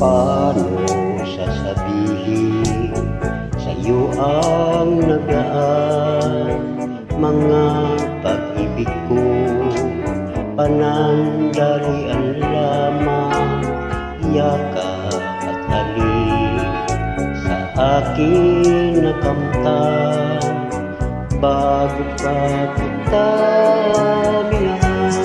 Paano sasabihin sa'yo ang nagaan mga pag-ibig ko? Panandalian lamang, yakap at halik sa akin nakamtan bago pa kita minahal.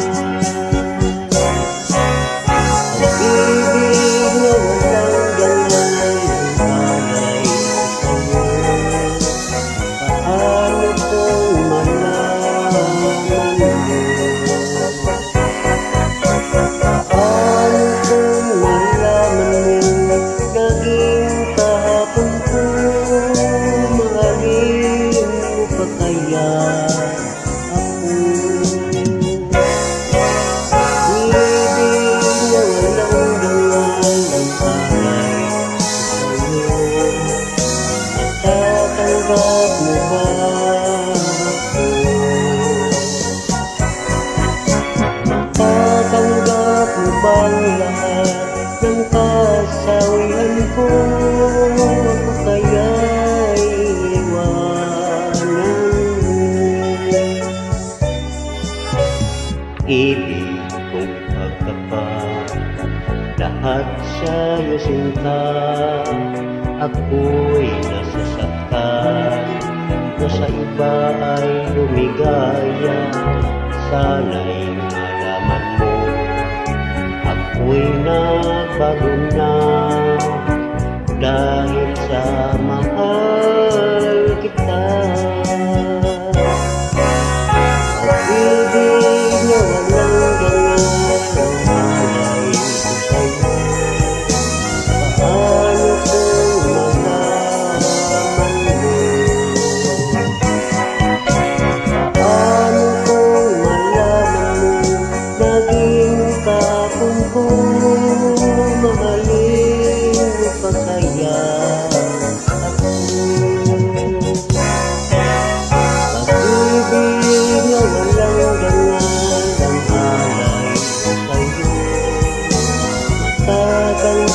Matatanggap mo bang lahat ng kasawian ko? Ako kaya'y iwanan mo. Ibig kong pagkapat lahat sa'yo sinta. Ako'y nasasaktan na sa iba ay lumigaya. Sana'y malaman mo ako'y nagbago na dahil sa mahal kita. Pag-ibig na walang ganyan ang malay ko sa'yo. Paano kung malaman mo? Paano kung malaman mo naging kapon ko? Mahalin mo pa kaya ako? Pag-ibig na walang ganyan ang alay ko sa'yo. Matatanggap